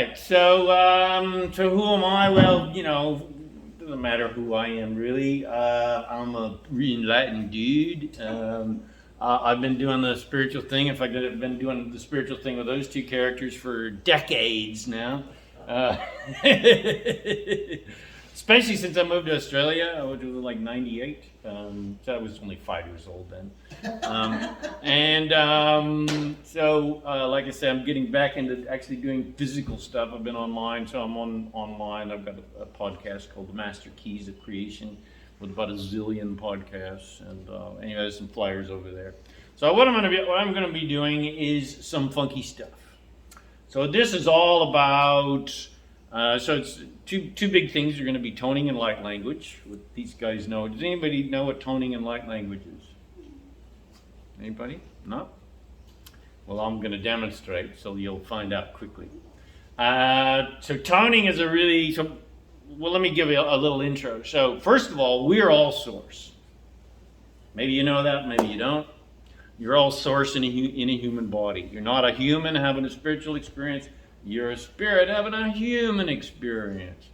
right. So who am I? Well, doesn't matter who I am really. I'm a re-enlightened dude. I've been doing the spiritual thing. In fact, I've been doing the spiritual thing with those two characters for decades now. Especially since I moved to Australia, which was like 98. So I was only 5 years old then. Like I said, I'm getting back into actually doing physical stuff. I've been online, so I'm online. I've got a podcast called The Master Keys of Creation with about a zillion podcasts. And anyway, there's some flyers over there. So what I'm going to be doing is some funky stuff. So this is all about, so it's two big things are going to be toning and light language. What these guys know. Does anybody know what toning and light language is? Anybody? No? Well, I'm going to demonstrate, so you'll find out quickly. So toning is let me give you a little intro. So first of all, we're all source. Maybe you know that, maybe you don't. You're all source in a human body. You're not a human having a spiritual experience. You're a spirit having a human experience.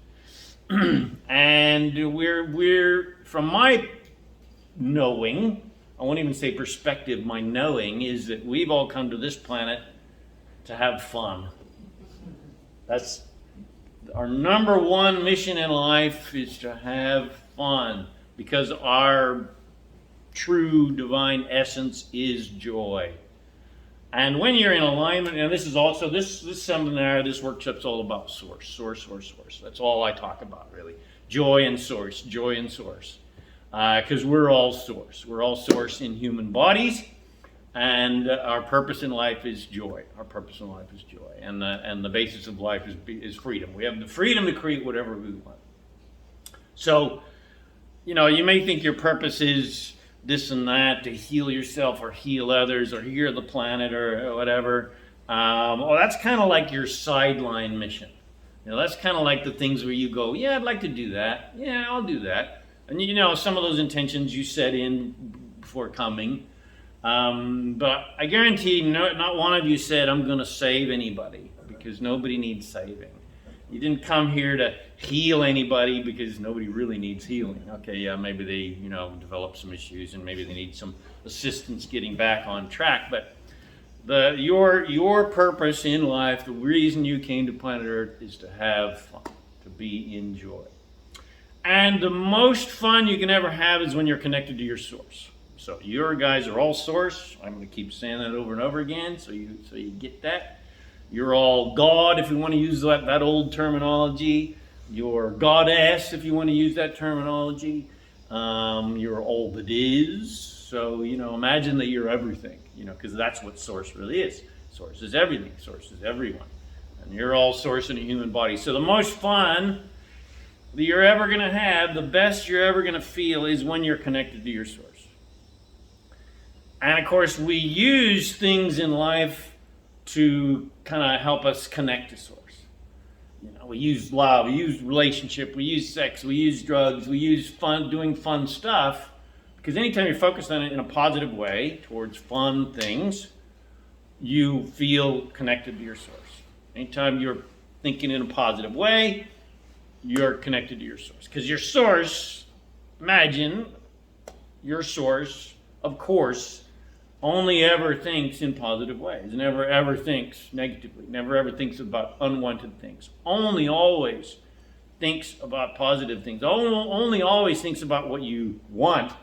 And we're, from my knowing, I won't even say perspective, my knowing is that we've all come to this planet to have fun. That's our number one mission in life, is to have fun, because our true divine essence is joy. And when you're in alignment, and this is also, this seminar, this workshop's all about source. That's all I talk about, really. Joy and source. Because we're all source. We're all source in human bodies, and our purpose in life is joy. And the basis of life is freedom. We have the freedom to create whatever we want. So, you may think your purpose is this and that, to heal yourself or heal others or heal the planet or whatever. That's kind of like your sideline mission. That's kind of like the things where you go, yeah, I'd like to do that. Yeah, I'll do that. And some of those intentions you set in before coming. But I guarantee not one of you said, I'm going to save anybody, because nobody needs saving. You didn't come here to heal anybody, because nobody really needs healing. Okay, yeah, maybe they, develop some issues, and maybe they need some assistance getting back on track. But your purpose in life, the reason you came to planet Earth, is to have fun, to be in joy. And the most fun you can ever have is when you're connected to your source. So your guys are all source. I'm going to keep saying that over and over again, so you get that. You're all God, if you want to use that old terminology. You're goddess, if you want to use that terminology. You're all that is. So, imagine that you're everything, because that's what source really is. Source is everything. Source is everyone. And you're all source in a human body. So the most fun that you're ever going to have, the best you're ever going to feel, is when you're connected to your source. And of course, we use things in life to kind of help us connect to source. We use love, we use relationship, we use sex, we use drugs, we use fun, doing fun stuff. Because anytime you're focused on it in a positive way, towards fun things, you feel connected to your source. Anytime you're thinking in a positive way, you're connected to your source. Because your source, imagine, your source, of course, only ever thinks in positive ways, never ever thinks negatively, never ever thinks about unwanted things, only always thinks about positive things, only always thinks about what you want,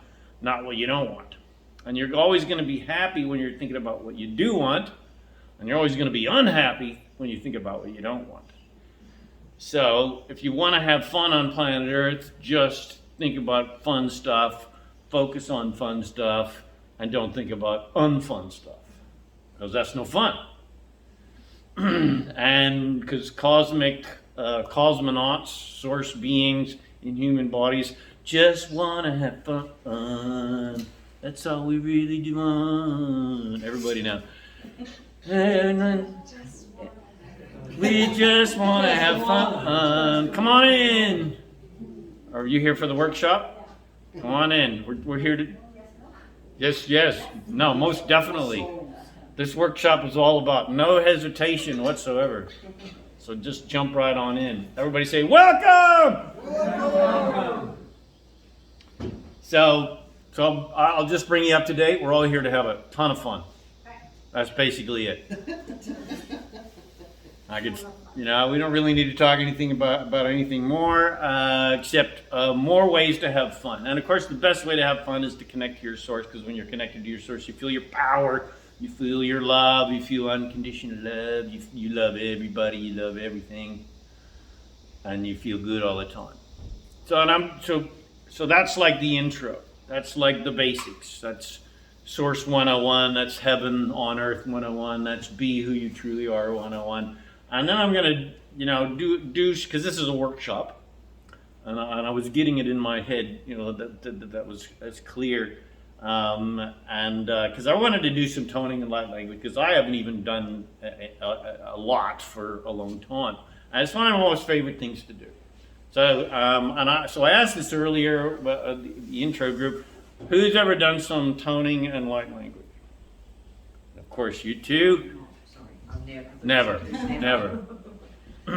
not what you don't want. And you're always going to be happy when you're thinking about what you do want, and you're always going to be unhappy when you think about what you don't want. So if you want to have fun on planet Earth, just think about fun stuff, focus on fun stuff, and don't think about unfun stuff, because that's no fun. And because cosmonauts, source beings in human bodies, just want to have fun. That's all we really do want. Everybody now. We just want to have fun. Come on in. Are you here for the workshop? Come on in. We're here to... Yes. No, most definitely. This workshop is all about no hesitation whatsoever. So just jump right on in. Everybody say, welcome! Welcome! So I'll just bring you up to date. We're all here to have a ton of fun. That's basically it. I could, we don't really need to talk anything about anything more, except more ways to have fun. And of course, the best way to have fun is to connect to your source, because when you're connected to your source, you feel your power, you feel your love, you feel unconditional love, you love everybody, you love everything, and you feel good all the time. So that's like the intro. That's like the basics. That's Source 101. That's Heaven on Earth 101. That's Be Who You Truly Are 101. And then I'm going to, do because this is a workshop, and I was getting it in my head, that's clear, and because I wanted to do some toning and light language, because I haven't even done a lot for a long time, and it's one of my most favorite things to do. So I asked this earlier, the intro group, who's ever done some toning and light language? Of course, you too. Never. All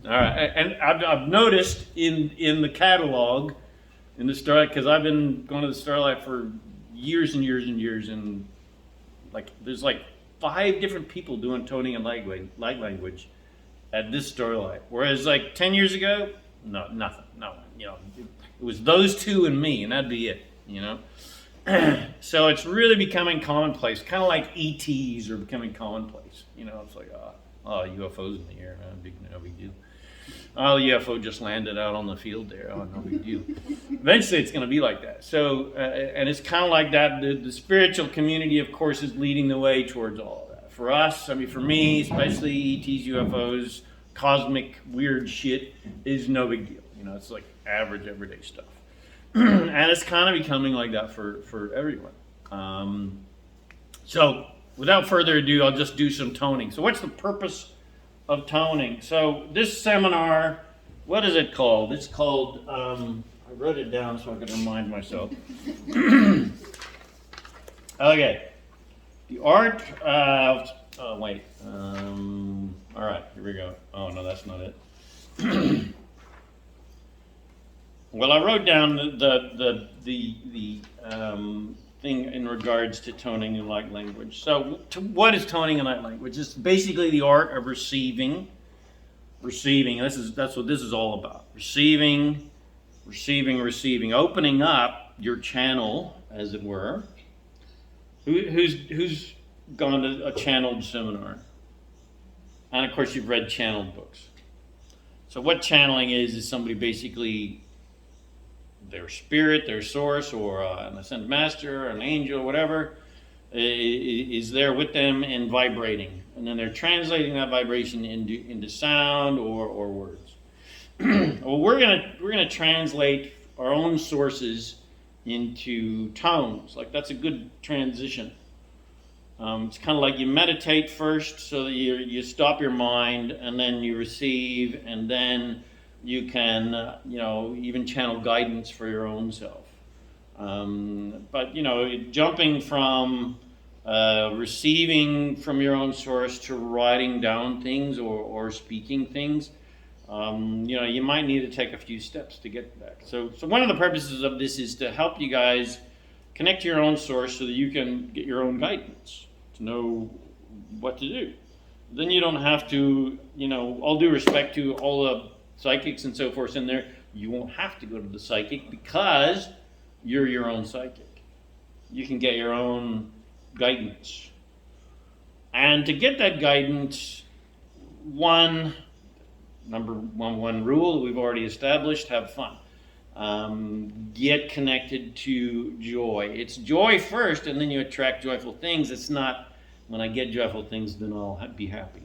right, and I've noticed in the catalog, in the Starlight, because I've been going to the Starlight for years and years and years, and there's 5 different people doing toning and light language at this Starlight. Whereas 10 years ago, no, nothing. No, it was those 2 and me, and that'd be it. So it's really becoming commonplace, kind of like ETs are becoming commonplace. It's like, UFOs in the air, no big deal. Oh, the UFO just landed out on the field there, no big deal. Eventually it's going to be like that. So, and it's kind of like that. The spiritual community, of course, is leading the way towards all of that. For us, for me, especially ETs, UFOs, cosmic weird shit is no big deal. It's like average, everyday stuff. And it's kind of becoming like that for everyone. So without further ado, I'll just do some toning. So what's the purpose of toning? So this seminar, what is it called? It's called, I wrote it down so I could remind myself. Okay. The art of, all right, here we go. Oh, no, that's not it. Well, I wrote down the thing in regards to toning and light language. So, what is toning and light language? It's basically the art of receiving. That's what this is all about. Receiving, opening up your channel, as it were. Who's gone to a channeled seminar? And of course, you've read channeled books. So, what channeling is somebody basically, their spirit, their source, or an ascended master, an angel, whatever, is there with them and vibrating. And then they're translating that vibration into sound or words. Well, we're gonna translate our own sources into tones. That's a good transition. It's kind of like you meditate first, so that you stop your mind, and then you receive, and then you can, even channel guidance for your own self. But, jumping from receiving from your own source to writing down things or speaking things, you might need to take a few steps to get back. So one of the purposes of this is to help you guys connect to your own source so that you can get your own guidance, to know what to do. Then you don't have to, all due respect to all the psychics and so forth in there, you won't have to go to the psychic because you're your own psychic. You can get your own guidance. And to get that guidance, one rule that we've already established, have fun. Get connected to joy. It's joy first, and then you attract joyful things. It's not, when I get joyful things, then I'll be happy.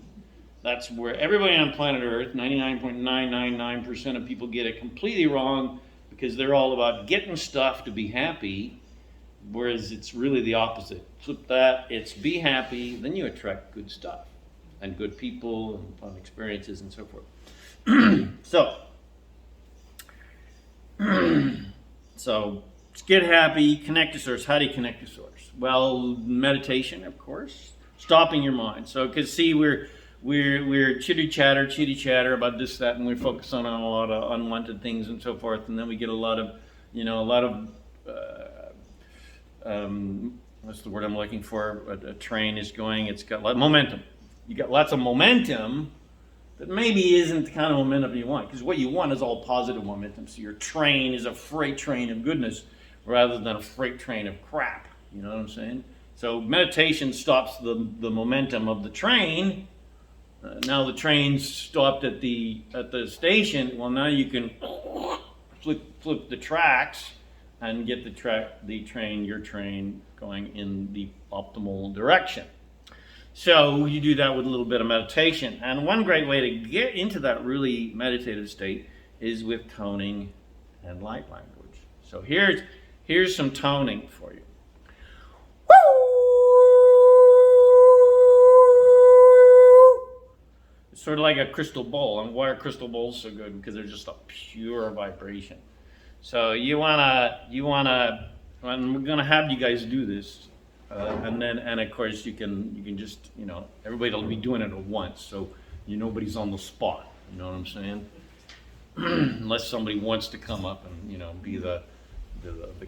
That's where everybody on planet Earth, 99.999% of people, get it completely wrong, because they're all about getting stuff to be happy, whereas it's really the opposite. Flip that, it's be happy, then you attract good stuff, and good people, and fun experiences, and so forth. So get happy, connect to source. How do you connect to source? Well, meditation, of course, stopping your mind. So, because see, we're we're chitty chatter about this, that, and we focus on a lot of unwanted things and so forth, and then we get a lot of, what's the word I'm looking for? A train is going. It's got momentum. You got lots of momentum that maybe isn't the kind of momentum you want, because what you want is all positive momentum. So your train is a freight train of goodness rather than a freight train of crap. You know what I'm saying? So meditation stops the momentum of the train. Now the train's stopped at the station. Well, now you can flip the tracks and get your train going in the optimal direction. So you do that with a little bit of meditation. And one great way to get into that really meditative state is with toning and light language. So here's some toning for you. It's sort of like a crystal bowl. And why are crystal bowls so good? Because they're just a pure vibration. So you wanna, I'm gonna have you guys do this, and of course you can just, everybody will be doing it at once, so nobody's on the spot. You know what I'm saying? Unless somebody wants to come up and be the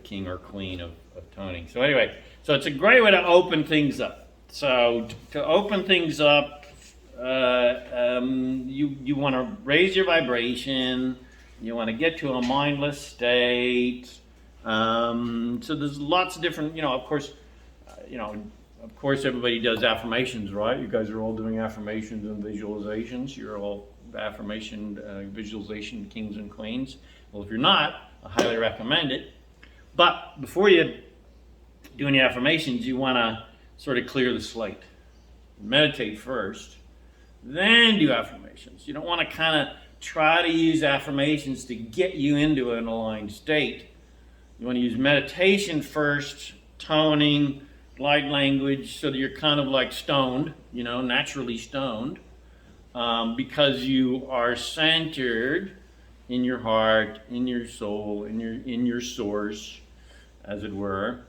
king or queen of toning. So anyway, so it's a great way to open things up. So to open things up, you want to raise your vibration. You want to get to a mindless state. So there's lots of different, of course, everybody does affirmations, right? You guys are all doing affirmations and visualizations. You're all visualization kings and queens. Well, if you're not, I highly recommend it. But before you do any affirmations, you want to sort of clear the slate. Meditate first, then do affirmations. You don't want to kind of try to use affirmations to get you into an aligned state. You want to use meditation first, toning, light language, so that you're kind of like stoned, naturally stoned, because you are centered in your heart, in your soul, in your source, as it were.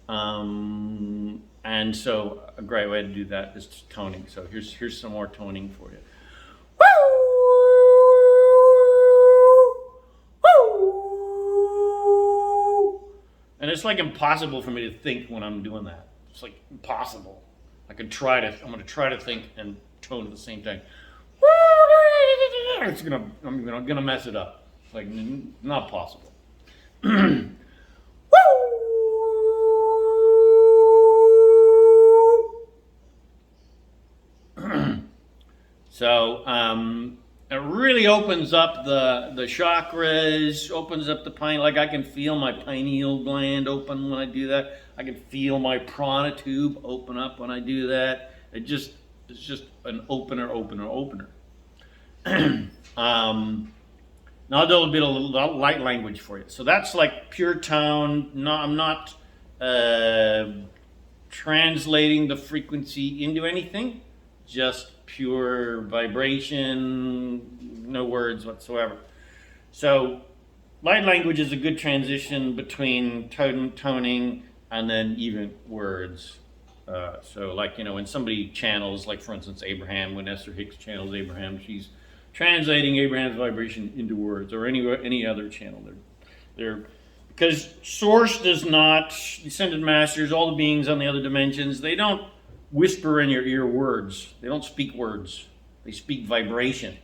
And so a great way to do that is toning. So here's some more toning for you. And it's like impossible for me to think when I'm doing that. It's like impossible. I'm going to try to think and tone at the same time. I'm gonna mess it up. It's like not possible. So it really opens up the chakras, opens up the pineal. Like I can feel my pineal gland open when I do that. I can feel my prana tube open up when I do that. It's just an opener. Now I'll do a bit of light language for you. So that's like pure tone. No, I'm not translating the frequency into anything. Just pure vibration, no words whatsoever. So light language is a good transition between toning and then even words. So like, when somebody channels, like for instance, Abraham, when Esther Hicks channels Abraham, she's translating Abraham's vibration into words, or any other channel. Because Source does not, Ascended Masters, all the beings on the other dimensions, they don't whisper in your ear words. They don't speak words. They speak vibration.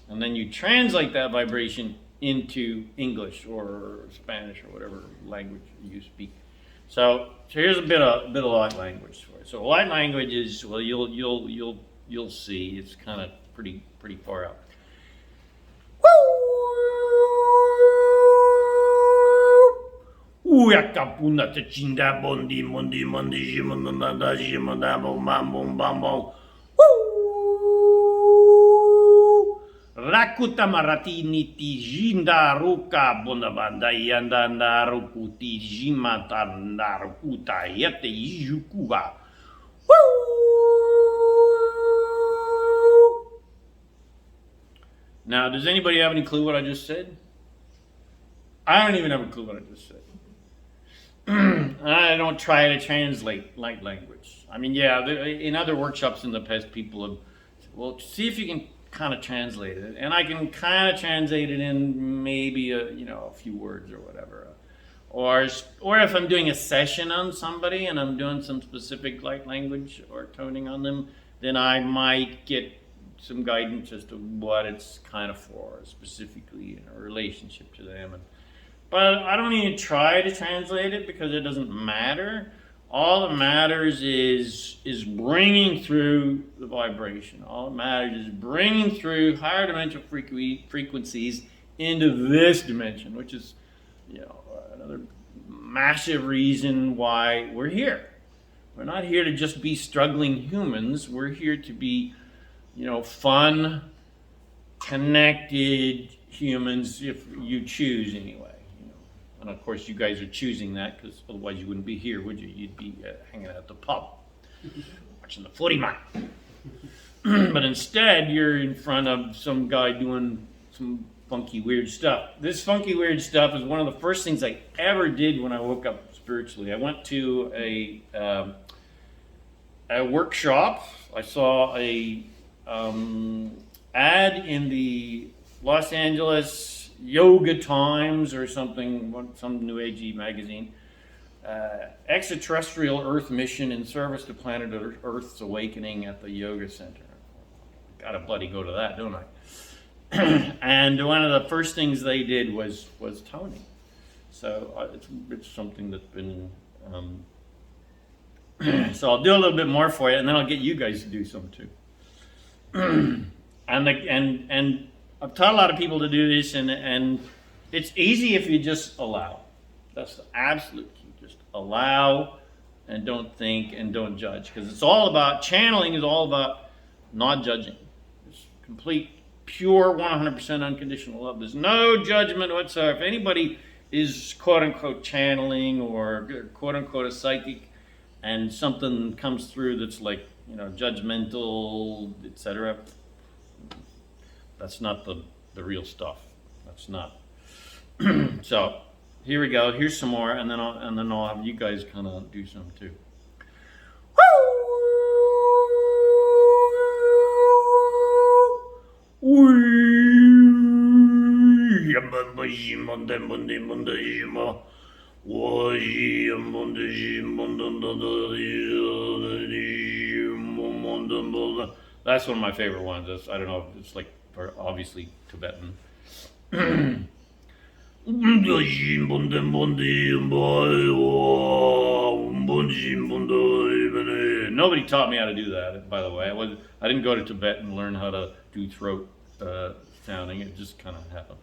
And then you translate that vibration into English or Spanish or whatever language you speak. So here's a bit of light language for you. So light language is, well, you'll see, it's kind of pretty far out. Yakapuna tachinda bondi mondi mondi jimonda jimonda bom bam bom. Rakuta marati niti jinda ruka bonabanda yanda narukuti jimata narukuta yete ijukuba. Now, does anybody have any clue what I just said? I don't even have a clue what I just said. I don't try to translate light language. I mean, yeah, in other workshops in the past, people have Well, see if you can kind of translate it, and I can kind of translate it in maybe a few words or whatever. Or if I'm doing a session on somebody and I'm doing some specific light language or toning on them, then I might get some guidance as to what it's kind of for, specifically in a relationship to them. But I don't even try to translate it because it doesn't matter. All that matters is bringing through the vibration. All that matters is bringing through higher dimensional frequencies into this dimension, which is, another massive reason why we're here. We're not here to just be struggling humans. We're here to be, fun, connected humans, if you choose anyway. And of course, you guys are choosing that because otherwise you wouldn't be here, would you? You'd be hanging out at the pub, watching the footy match. But instead, you're in front of some guy doing some funky, weird stuff. This funky, weird stuff is one of the first things I ever did when I woke up spiritually. I went to a workshop. I saw a ad in the Los Angeles Yoga Times or something, some new agey magazine. Extraterrestrial Earth mission in service to planet Earth's awakening at the Yoga Center. Gotta bloody go to that, don't I? And one of the first things they did was toning. So it's something that's been. So I'll do a little bit more for you, and then I'll get you guys to do some too. and I've taught a lot of people to do this, and it's easy if you just allow. That's the absolute key. Just allow and don't think and don't judge. Because it's all about, channeling is all about not judging. It's complete, pure, 100% unconditional love. There's no judgment whatsoever. If anybody is quote-unquote channeling or quote-unquote a psychic and something comes through that's like, judgmental, etc., that's not the real stuff. That's not. So here we go. Here's some more, and then I'll have you guys kind of do some too. That's one of my favorite ones. I don't know. It's like obviously Tibetan. Nobody taught me how to do that, by the way. I didn't go to Tibet and learn how to do throat sounding. It just kind of happened.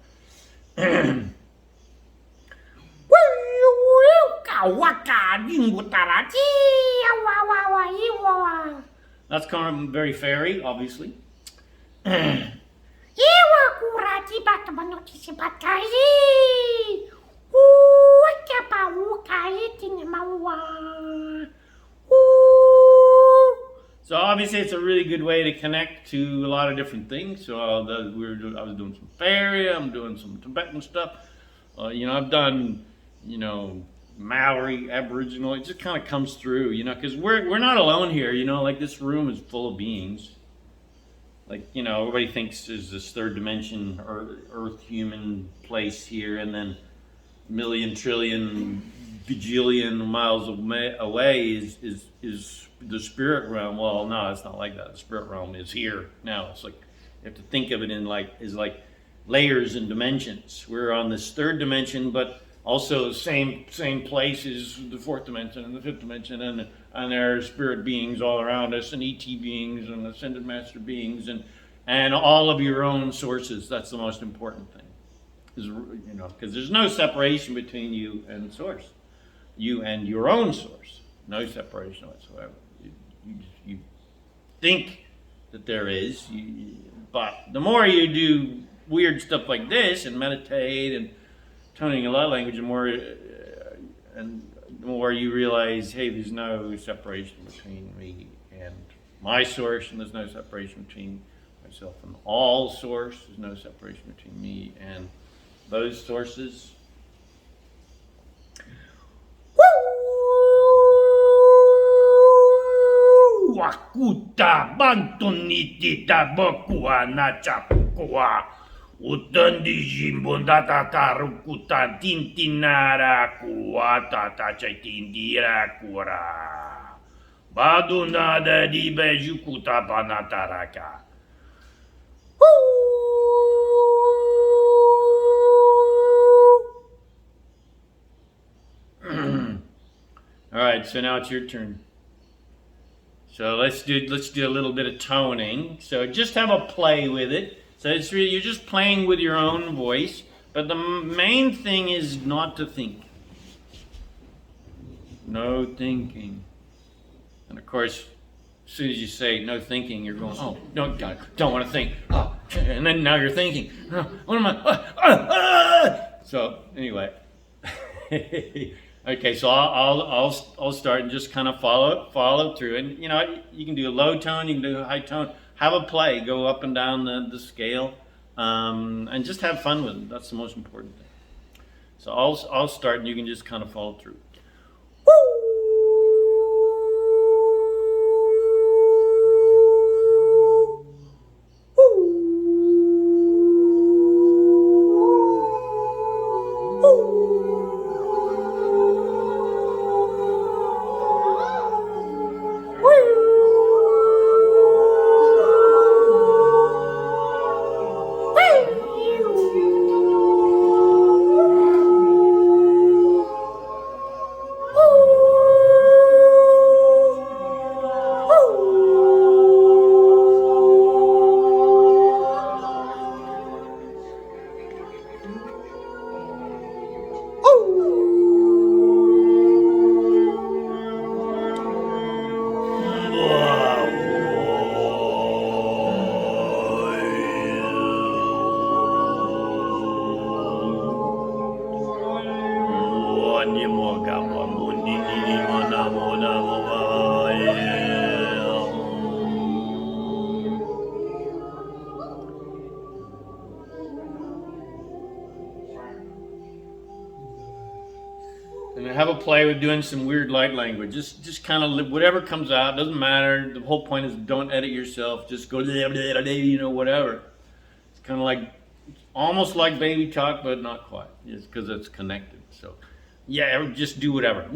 That's kind of very fairy, obviously. So obviously it's a really good way to connect to a lot of different things. So I was doing some fairy, I'm doing some Tibetan stuff. I've done, Maori, Aboriginal. It just kind of comes through, because we're not alone here. Like this room is full of beings. Like, everybody thinks there's this third dimension Earth human place here, and then million, trillion, bajillion miles away is the spirit realm. Well, no, it's not like that. The spirit realm is here now. It's like you have to think of it in like layers and dimensions. We're on this third dimension, but also the same place as the fourth dimension and the fifth dimension, and there are spirit beings all around us, and ET beings and ascended master beings, and all of your own sources. That's the most important thing, because there's no separation between you and source, you and your own source. No separation whatsoever. You think that there is, but the more you do weird stuff like this and meditate and toning a lot language, the more you realize, hey, there's no separation between me and my source, and there's no separation between myself and all source. There's no separation between me and those sources. wakuta bantoniti tabakua nachapukua. Utandi jimbonda tatarukuta tintinara kuata tachitindira kura. Badunada di bejukuta panataraka. All right, so now it's your turn. So let's do a little bit of toning. So just have a play with it. So it's really, you're just playing with your own voice, but the main thing is not to think. No thinking. And of course, as soon as you say no thinking, you're going, oh, no, God, don't want to think. Oh, and then now you're thinking, oh, what am I? So anyway, okay. So I'll start and just kind of follow through. And you know, you can do a low tone, you can do a high tone. Have a play, go up and down the scale, and just have fun with it. That's the most important thing. So I'll start, and you can just kind of follow through. And have a play with doing some weird light language. Just kind of whatever comes out, doesn't matter. The whole point is don't edit yourself. Just go, you know, whatever. It's kind of like, almost like baby talk, but not quite. It's because it's connected. So, yeah, just do whatever.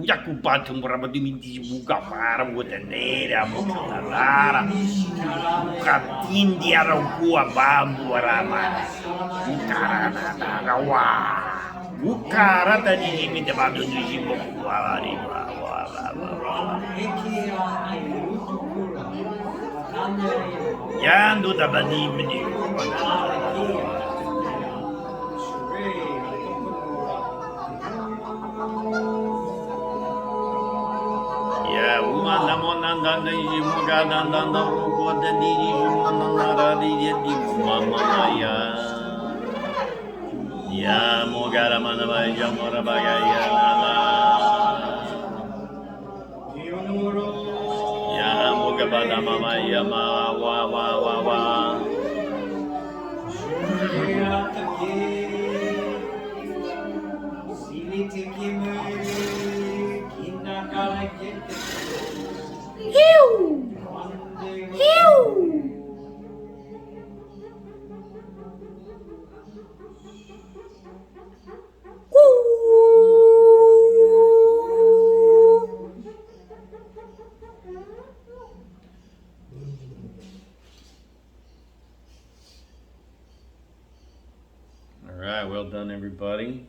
Ukarata di mite bado di jimbo kualari Yando da bani mini Ya umanda monanda di jimbo gadanda na ruko da di jimbo na di mama ya Ya mogara manava ya morabaga ya nala Ya mogabada mama ya ma wa Alright, well done everybody.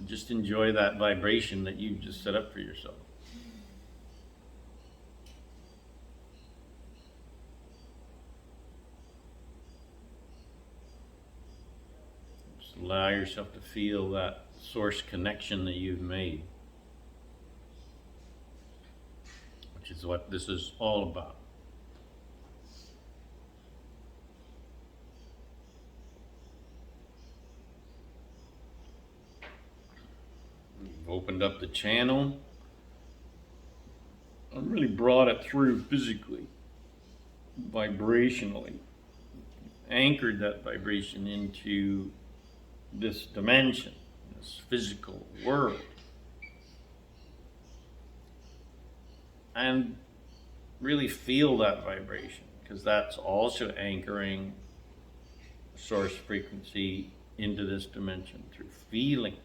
Just enjoy that vibration that you just set up for yourself. Just allow yourself to feel that source connection that you've made, which is what this is all about. Opened up the channel and really brought it through physically, vibrationally, anchored that vibration into this dimension, this physical world. And really feel that vibration, because that's also anchoring source frequency into this dimension through feeling.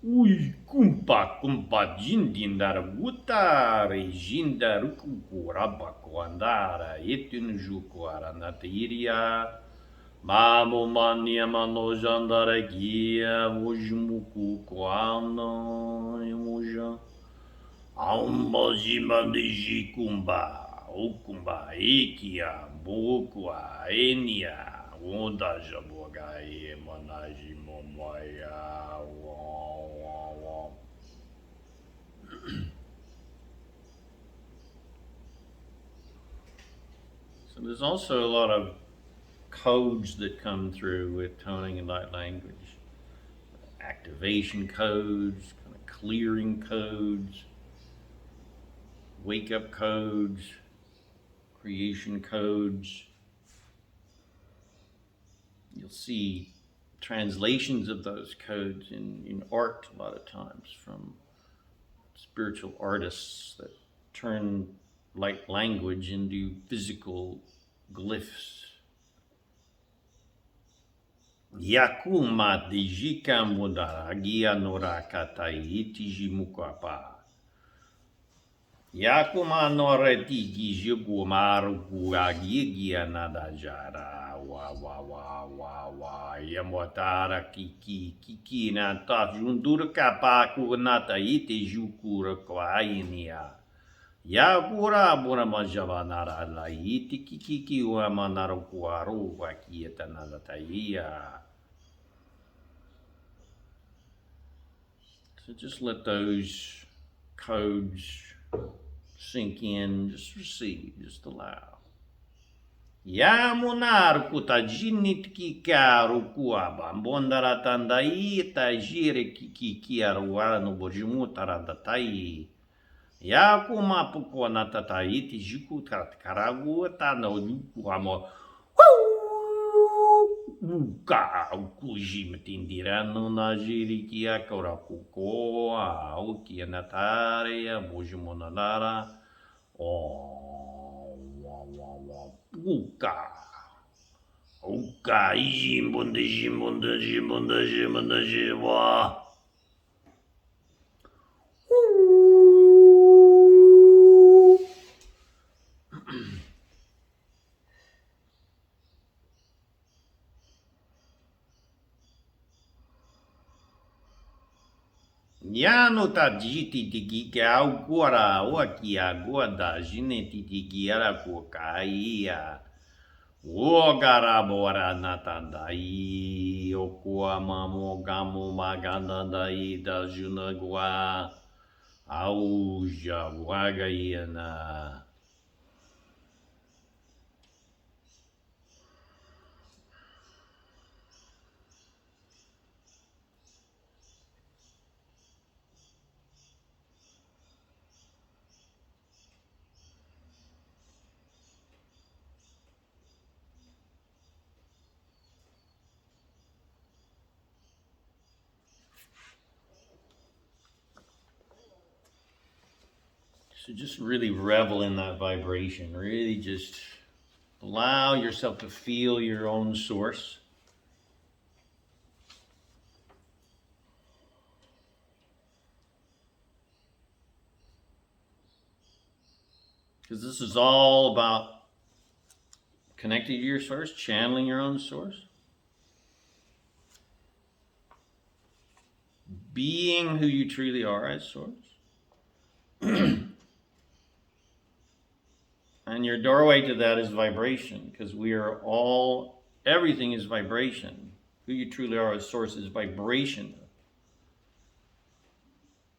Ui, kumpa jindindara gutare jindaru kukura bakwandara etun jukwara natiria mamo mania mano jandara guia mujumuku kwano emuja aumojima de kumba okumba ikia bokwa enia onda jaboga e manaji momoya. So there's also a lot of codes that come through with toning and light language. Activation codes, kind of clearing codes, wake up codes, creation codes. You'll see translations of those codes in art a lot of times from spiritual artists that turn light language into physical glyphs. Yakuma dijika mudara gia norakatai itiji mukapa. Yakuma noreti gijugumaru guagia nadajara wa yamotara kiki na ta jundur kapa kunata ite jukura kwainia. Yakura bura majavanara la iti kiki wa manaro kuaru wa kieta nadataia. So just let those codes sink in, just receive, just allow. Yamunar kutajinit kikaru kuaba, bondara tandai tajire kikiaruara no bojimutara datai. Yakuma pukona tatai tijuku karagu tano yukuamo. Uka ukuji matindirano na jiriki akora kukoa uki natare ya mojumonara uka jimbonde jiwa. Yano tajiti tiki augura wakia guada jineti tiki ara kukaia. Wogara bora natandai okua mamo gamu magandandai da junagua. Auja wagaiana. So just really revel in that vibration. Really just allow yourself to feel your own source. Because this is all about connecting to your source, channeling your own source. Being who you truly are as source. And your doorway to that is vibration, because we are all, everything is vibration. Who you truly are as source is vibration.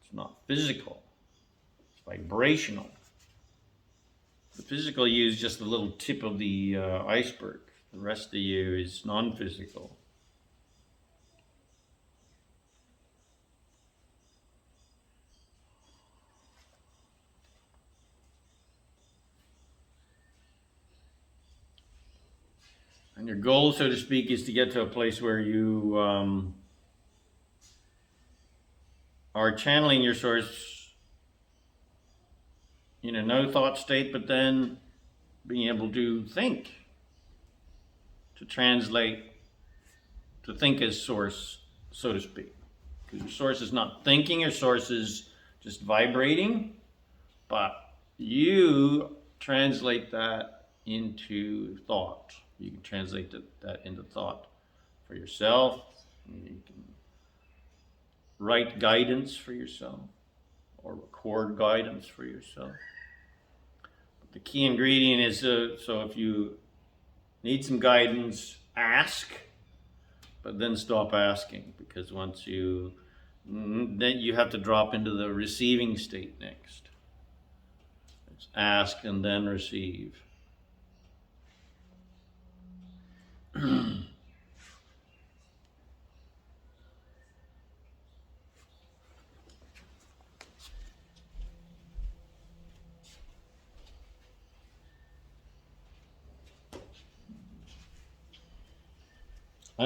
It's not physical, it's vibrational. The physical you is just the little tip of the iceberg. The rest of you is non-physical. And your goal, so to speak, is to get to a place where you are channeling your source in a no thought state, but then being able to think, to translate, to think as source, so to speak. Because your source is not thinking, your source is just vibrating, but you translate that into thought. You can translate that into thought for yourself. You can write guidance for yourself or record guidance for yourself. But the key ingredient is, so if you need some guidance, ask, but then stop asking, because then you have to drop into the receiving state next. It's ask and then receive. And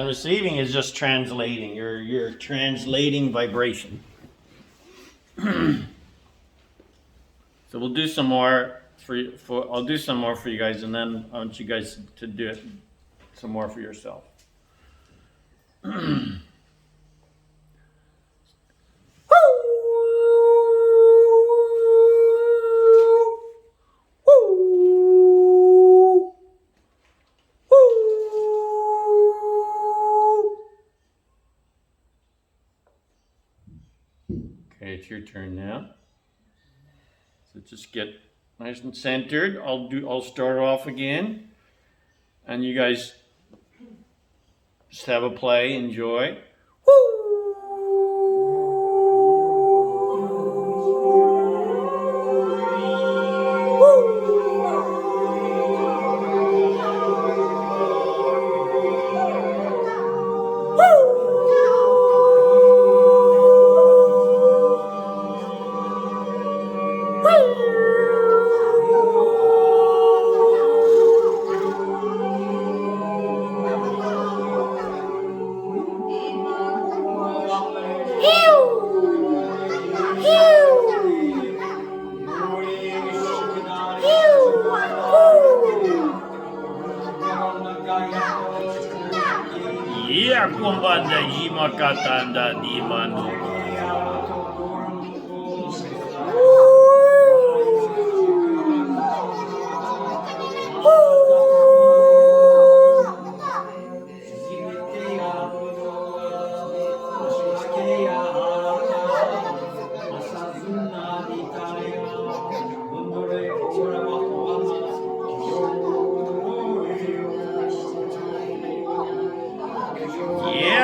receiving is just translating. You're translating vibration. So we'll do some more I'll do some more for you guys, and then I want you guys to do it some more for yourself. Okay, it's your turn now. So just get nice and centered. I'll start off again, and you guys just have a play, enjoy. Iya kumbanda jima katanda di manu.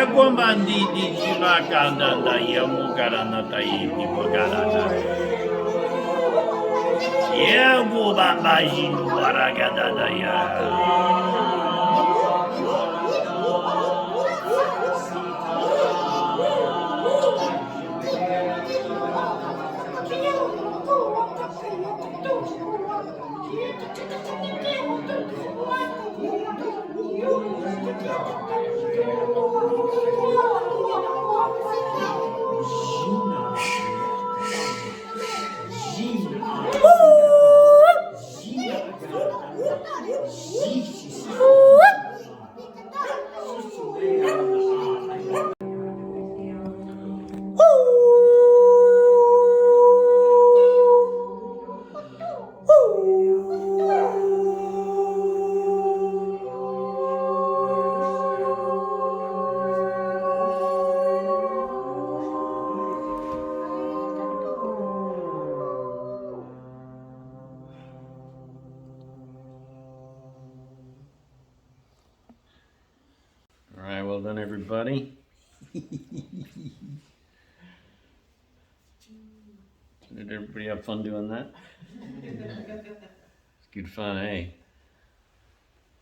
Kumbandi di jima katanda ya mukarana tai di mukarana. Ya kubamba jinu baragada ya. Well done, everybody. Did everybody have fun doing that? It's good fun, eh?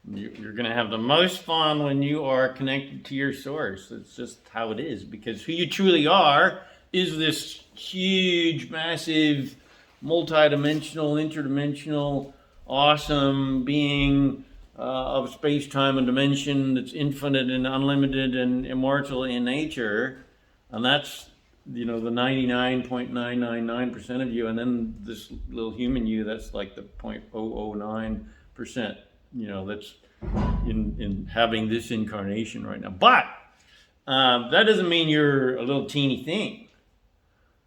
You're going to have the most fun when you are connected to your source. It's just how it is, because who you truly are is this huge, massive, multidimensional, interdimensional, awesome being, of space, time, and dimension that's infinite and unlimited and immortal in nature, and that's the 99.999% of you, and then this little human you that's like the 0.009%. That's in having this incarnation right now. But that doesn't mean you're a little teeny thing.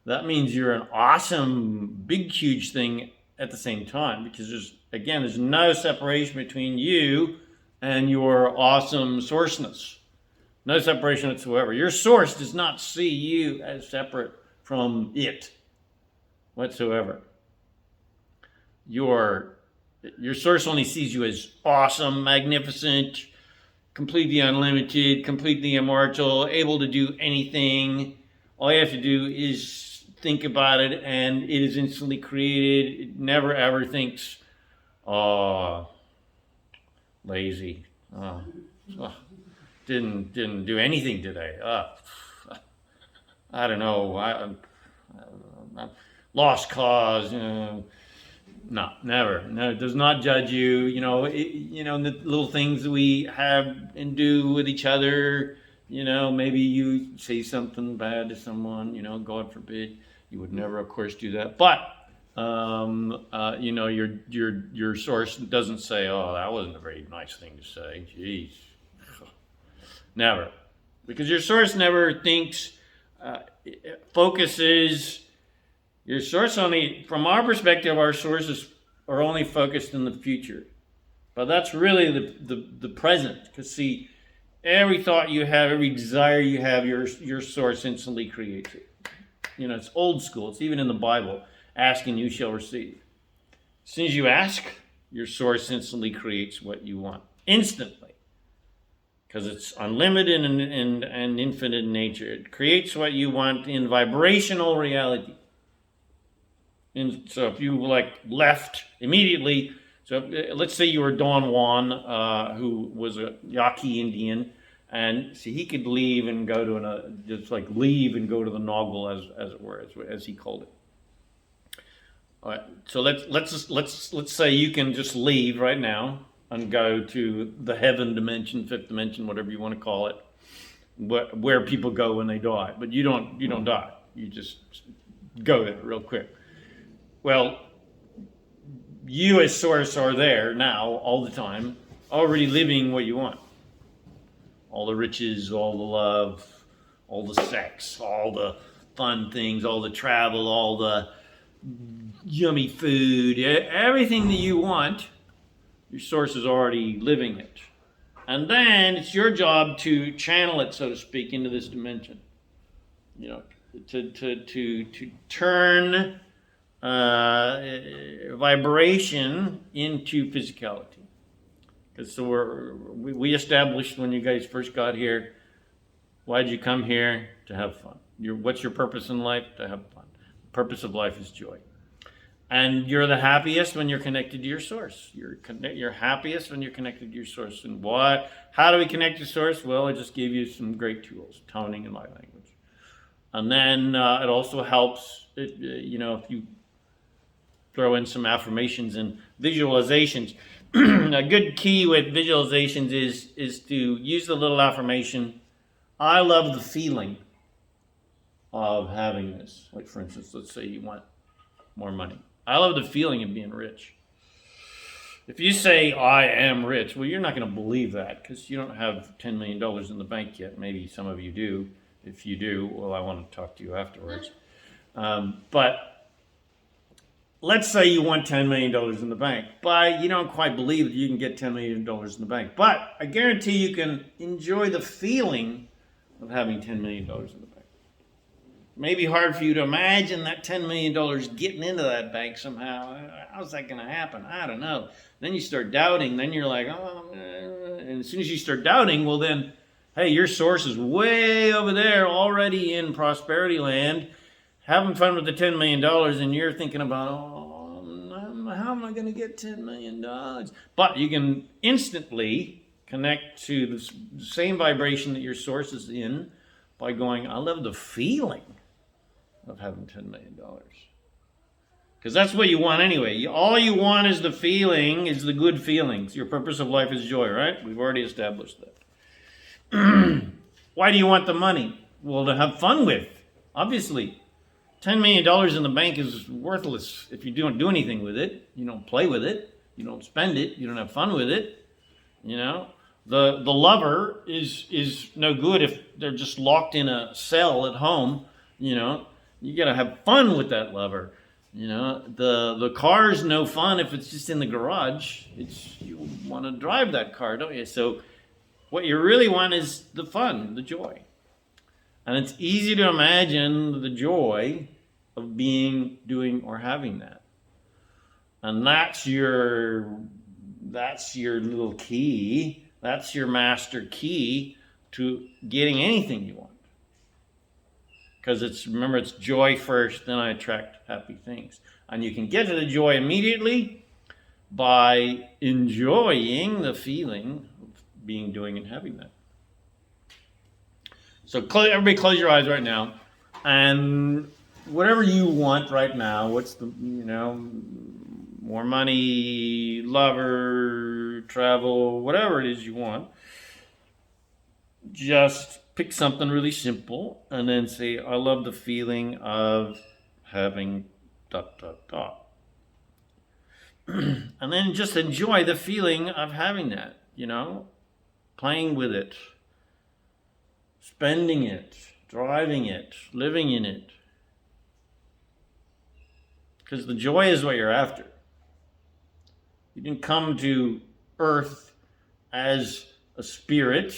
That means you're an awesome, big, huge thing at the same time, because there's no separation between you and your awesome sourceness. No separation whatsoever. Your source does not see you as separate from it whatsoever. Your source only sees you as awesome, magnificent, completely unlimited, completely immortal, able to do anything. All you have to do is think about it, and it is instantly created. It never ever thinks, oh, lazy. Oh, didn't do anything today. I don't know. I lost cause. No, never. No, it does not judge you. The little things that we have and do with each other. Maybe you say something bad to someone. God forbid. You would never, of course, do that. But your source doesn't say, "Oh, that wasn't a very nice thing to say." Jeez, never, because your source never thinks, focuses. Your source only, from our perspective, our sources are only focused in the future, but that's really the present. Because see, every thought you have, every desire you have, your source instantly creates it. It's old school. It's even in the Bible. Ask and you shall receive. As soon as you ask, your source instantly creates what you want. Instantly. Because it's unlimited and infinite in nature. It creates what you want in vibrational reality. And so if you left immediately, so let's say you were Don Juan, who was a Yaqui Indian, and see, he could leave and go to leave and go to the Noggle, as it were, as he called it. All right. So let's say you can just leave right now and go to the heaven dimension, fifth dimension, whatever you want to call it, where people go when they die. But you don't die. You just go there real quick. Well, you as source are there now all the time, already living what you want. All the riches, all the love, all the sex, all the fun things, all the travel, all the yummy food, everything that you want, your source is already living it. And then it's your job to channel it, so to speak, into this dimension. To turn vibration into physicality. Because we established when you guys first got here, why did you come here? To have fun. What's your purpose in life? To have fun. The purpose of life is joy. And you're the happiest when you're connected to your source. You're happiest when you're connected to your source. And why? How do we connect to source? Well, I just gave you some great tools, toning and light language. And then it also helps, if you throw in some affirmations and visualizations. A good key with visualizations is to use the little affirmation, I love the feeling of having this. Like, for instance, let's say you want more money. I love the feeling of being rich. If you say, I am rich, well, you're not going to believe that because you don't have $10 million in the bank yet. Maybe some of you do. If you do, well, I want to talk to you afterwards. But let's say you want $10 million in the bank, but you don't quite believe that you can get $10 million in the bank. But I guarantee you can enjoy the feeling of having $10 million in the bank. It may be hard for you to imagine that $10 million getting into that bank somehow. How's that going to happen? I don't know. Then you start doubting. Then you're like, and as soon as you start doubting, well then, hey, your source is way over there already in prosperity land, having fun with the $10 million, and you're thinking about, how am I going to get $10 million? But you can instantly connect to the same vibration that your source is in by going, I love the feeling of having $10 million. Because that's what you want anyway. All you want is the feeling, is the good feelings. Your purpose of life is joy, right? We've already established that. Why do you want the money? Well, to have fun with, obviously. $10 million in the bank is worthless if you don't do anything with it. You don't play with it. You don't spend it. You don't have fun with it. You know, the lover is no good if they're just locked in a cell at home. You know, you got to have fun with that lover. You know, the car's no fun if it's just in the garage. You want to drive that car, don't you? So what you really want is the fun, the joy. And it's easy to imagine the joy of being, doing, or having that. And that's your little key. That's your master key to getting anything you want. Because remember, it's joy first, then I attract happy things. And you can get to the joy immediately by enjoying the feeling of being, doing, and having that. So everybody close your eyes right now. And whatever you want right now, what's more money, lover, travel, whatever it is you want, just pick something really simple and then say, I love the feeling of having ... And then just enjoy the feeling of having that, playing with it, spending it, driving it, living in it. Because the joy is what you're after. You didn't come to Earth as a spirit,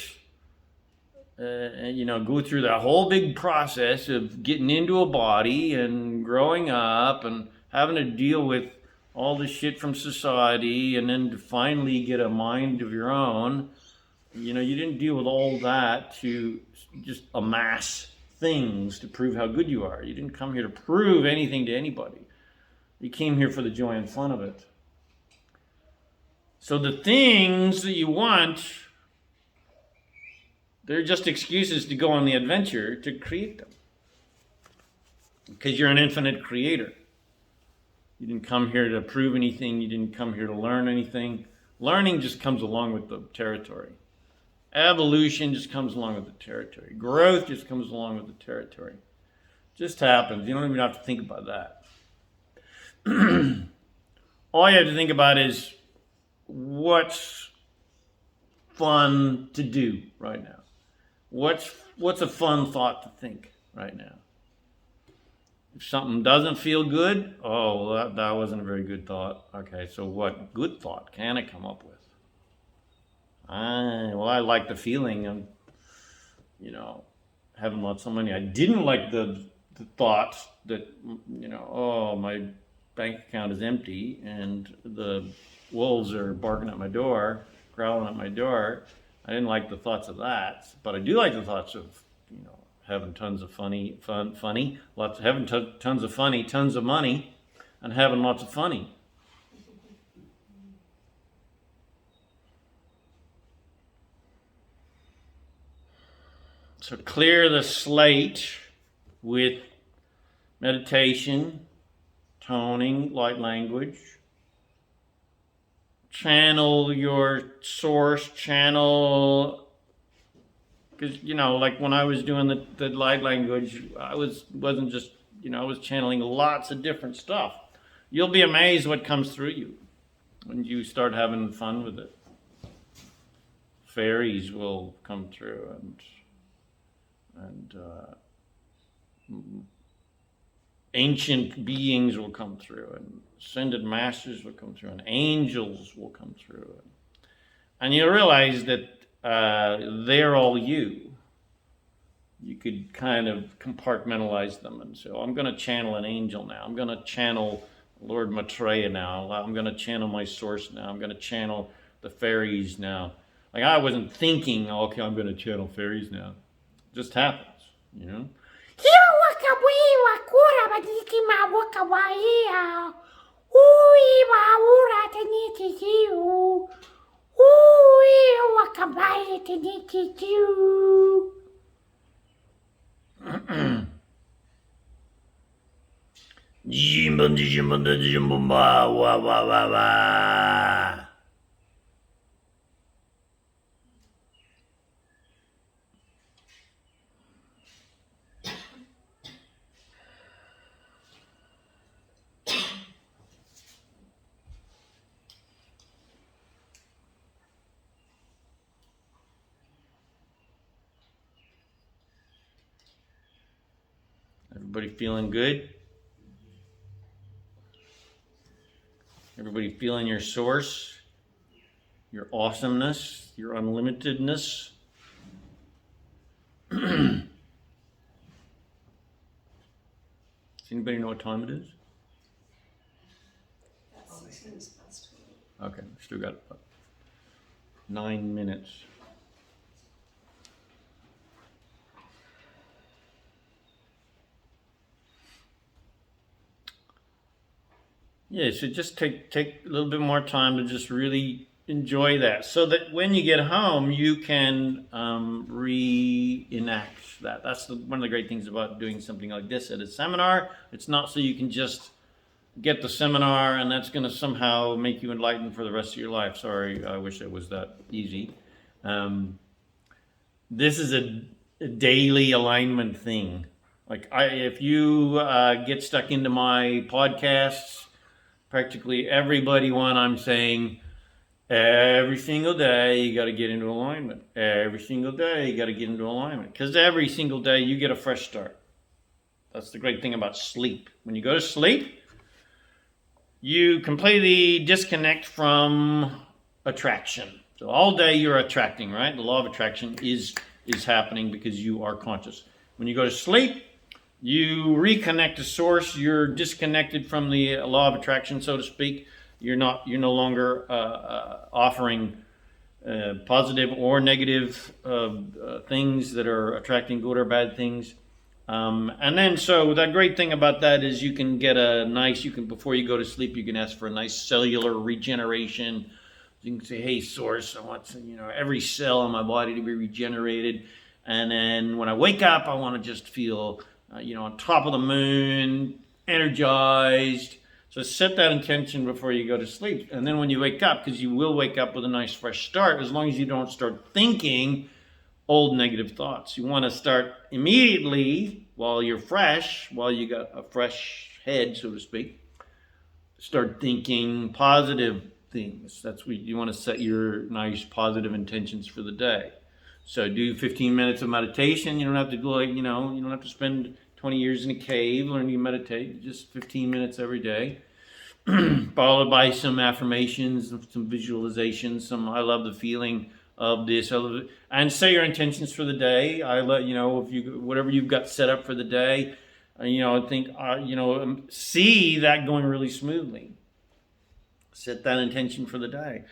go through that whole big process of getting into a body and growing up and having to deal with all the shit from society and then to finally get a mind of your own. You didn't deal with all that to just amass things to prove how good you are. You didn't come here to prove anything to anybody. You came here for the joy and fun of it. So the things that you want, they're just excuses to go on the adventure to create them. Because you're an infinite creator. You didn't come here to prove anything. You didn't come here to learn anything. Learning just comes along with the territory. Evolution just comes along with the territory. Growth just comes along with the territory. Just happens. You don't even have to think about that. All you have to think about is what's fun to do right now. What's a fun thought to think right now? If something doesn't feel good, that wasn't a very good thought. Okay, so what good thought can I come up with? I like the feeling of, having lots of money. I didn't like the thought that, my bank account is empty and the wolves are barking at my door, growling at my door. I didn't like the thoughts of that, but I do like the thoughts of, having tons of tons of money, and having lots of funny. So clear the slate with meditation, toning, light language. Channel your source, because, like when I was doing the light language, I wasn't just, I was channeling lots of different stuff. You'll be amazed what comes through you when you start having fun with it. Fairies will come through and ancient beings will come through, and ascended masters will come through, and angels will come through. And you realize that they're all you. You could kind of compartmentalize them and say, I'm going to channel an angel now. I'm going to channel Lord Maitreya now. I'm going to channel my source now. I'm going to channel the fairies now. Like I wasn't thinking, okay, I'm going to channel fairies now. It just happens, Everybody feeling good? Everybody feeling your source, your awesomeness, your unlimitedness? Does anybody know what time it is? Okay, still got 9 minutes. Yeah, so just take a little bit more time to just really enjoy that, so that when you get home, you can reenact that. That's one of the great things about doing something like this at a seminar. It's not so you can just get the seminar and that's going to somehow make you enlightened for the rest of your life. Sorry, I wish it was that easy. This is a daily alignment thing. Like if you get stuck into my podcasts, practically everybody one I'm saying, every single day you got to get into alignment. Every single day you got to get into alignment. Because every single day you get a fresh start. That's the great thing about sleep. When you go to sleep, you completely disconnect from attraction. So all day you're attracting, right? The law of attraction is happening because you are conscious. When you go to sleep, you reconnect to source. You're disconnected from the law of attraction, so to speak. You're no longer offering positive or negative things that are attracting good or bad things. And then, so the great thing about that is you can get before you go to sleep, you can ask for a nice cellular regeneration. You can say, hey, source, I want every cell in my body to be regenerated. And then when I wake up, I want to just feel, on top of the moon, energized. So set that intention before you go to sleep. And then when you wake up, because you will wake up with a nice fresh start, as long as you don't start thinking old negative thoughts. You want to start immediately while you're fresh, while you got a fresh head, so to speak. Start thinking positive things. That's what you want to set your nice positive intentions for the day. So do 15 minutes of meditation. You don't have to go, you don't have to spend 20 years in a cave learning to meditate. Just 15 minutes every day. Followed by some affirmations, some visualizations, I love the feeling of this, and say your intentions for the day. Whatever you've got set up for the day, see that going really smoothly. Set that intention for the day.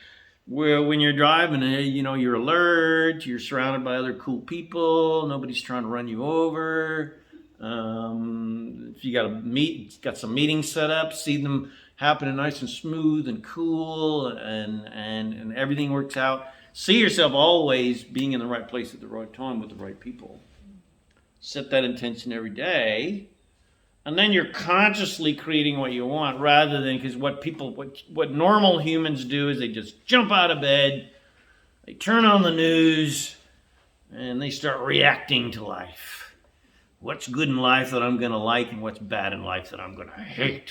Where when you're driving, you're alert, you're surrounded by other cool people, nobody's trying to run you over. If you got some meetings set up, see them happening nice and smooth and cool, and everything works out. See yourself always being in the right place at the right time with the right people. Set that intention every day, and then you're consciously creating what you want, rather than, because what normal humans do is they just jump out of bed, they turn on the news, and they start reacting to life. What's good in life that I'm going to like, and what's bad in life that I'm going to hate.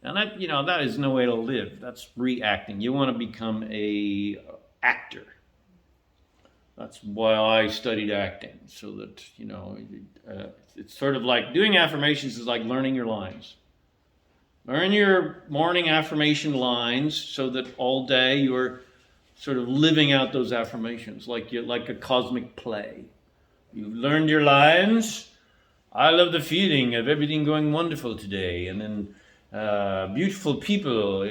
And that is no way to live. That's reacting. You want to become a actor. That's why I studied acting, so that it's sort of like doing affirmations is like learning your lines. Learn your morning affirmation lines so that all day you're sort of living out those affirmations like a cosmic play. You've learned your lines. I love the feeling of everything going wonderful today, and then beautiful people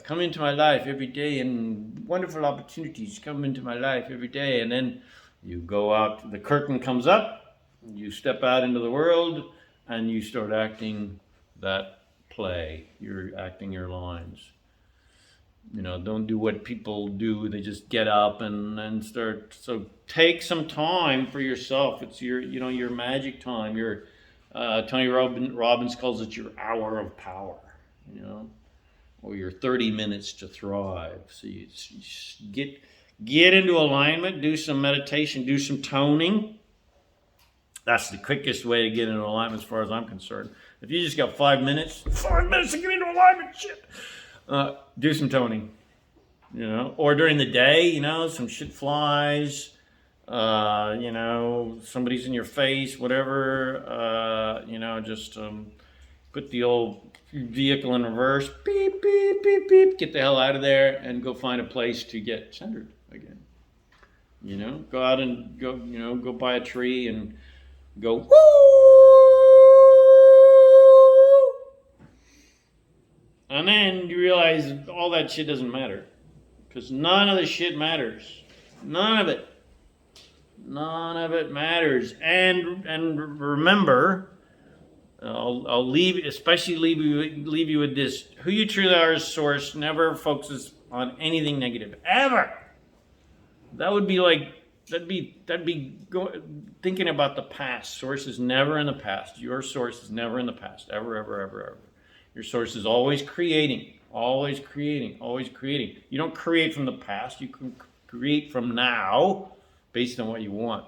come into my life every day, and wonderful opportunities come into my life every day. And then you go out, the curtain comes up, you step out into the world, and you start acting that play. You're acting your lines. Don't do what people do. They just get up and start. So take some time for yourself. It's your magic time, your Tony Robbins calls it your hour of power, you know, or your 30 minutes to thrive. So you get into alignment, do some meditation, do some toning. That's the quickest way to get into alignment as far as I'm concerned. If you just got 5 minutes to get into alignment, shit, do some toning, you know, or during the day, you know, some shit flies, you know, somebody's in your face, whatever, you know, just put the old vehicle in reverse, beep, beep, beep, beep, get the hell out of there and go find a place to get centered again. You know, go out and go, you know, go by a tree and go, woo! And then you realize all that shit doesn't matter. Because none of the shit matters. None of it. None of it matters. And remember, I'll leave you with this. Who you truly are as source never focuses on anything negative. Ever. That would be like, that'd be thinking about the past. Source is never in the past. Your source is never in the past. Ever, ever, ever, ever. Your source is always creating. Always creating. Always creating. You don't create from the past. You can create from now based on what you want.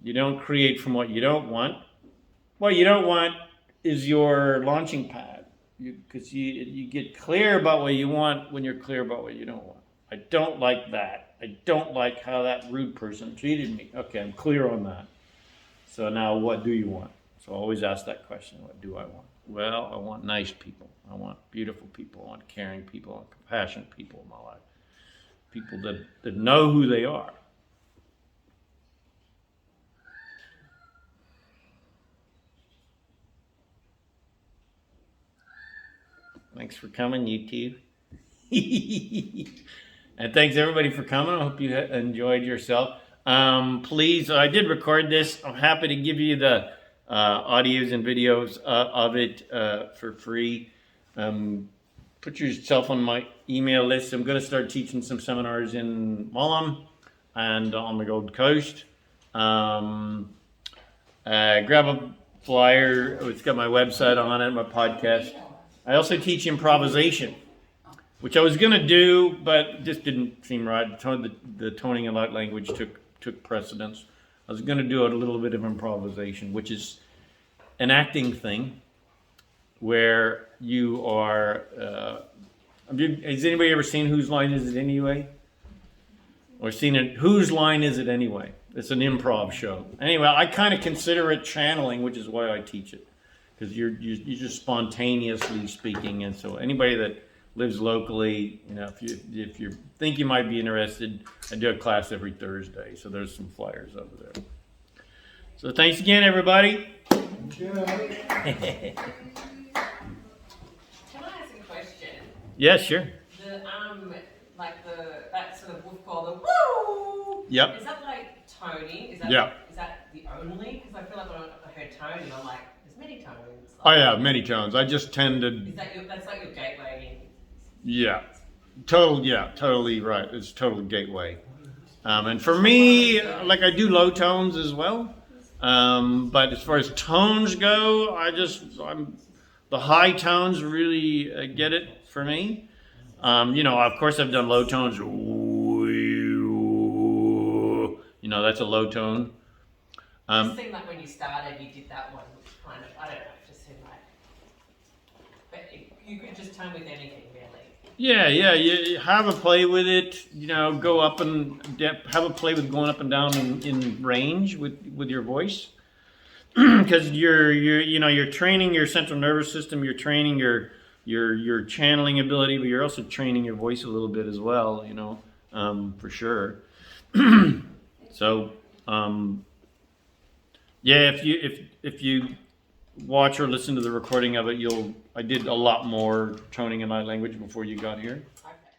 You don't create from what you don't want. What you don't want is your launching pad. Because you get clear about what you want when you're clear about what you don't want. I don't like that. I don't like how that rude person treated me. Okay, I'm clear on that. So now what do you want? So always ask that question. What do I want? Well, I want nice people. I want beautiful people. I want caring people. I want compassionate people in my life. People that know who they are. Thanks for coming, you two. And thanks everybody for coming. I hope you enjoyed yourself. Please, I did record this. I'm happy to give you the audios and videos of it for free. Put yourself on my email list. I'm going to start teaching some seminars in Mulham and on the Gold Coast. Grab a flyer. It's got my website on it, my podcast. I also teach improvisation, which I was going to do, but it just didn't seem right. The toning and light language took precedence. I was going to do a little bit of improvisation, which is an acting thing where you are... has anybody ever seen Whose Line Is It Anyway? Or seen it, Whose Line Is It Anyway? It's an improv show. Anyway, I kind of consider it channeling, which is why I teach it. Because you're just spontaneously speaking. And so anybody that lives locally, you know, if you think you might be interested, I do a class every Thursday. So there's some flyers over there. So thanks again, everybody. Can I ask a question? Yeah, sure. That sort of wolf call, the woo. Yep. Is that like toning? Is that the only? Because I feel like when I heard toning, I'm like, there's many tones. Oh yeah, many tones. I just tend to. That's like your gateway? Yeah, totally right. It's total gateway. And for me, like I do low tones as well. But as far as tones go, the high tones really get it for me. You know, of course I've done low tones. You know, that's a low tone. It seemed like when you started, you did that one, which kind of, I don't know, it just seemed like, but you could just tone with anything, really. Yeah, you have a play with it, you know, go up and have a play with going up and down in range with your voice. Because you're training your central nervous system, you're training your channeling ability, but you're also training your voice a little bit as well, you know, for sure. So, yeah, if you watch or listen to the recording of it, I did a lot more toning in light language before you got here.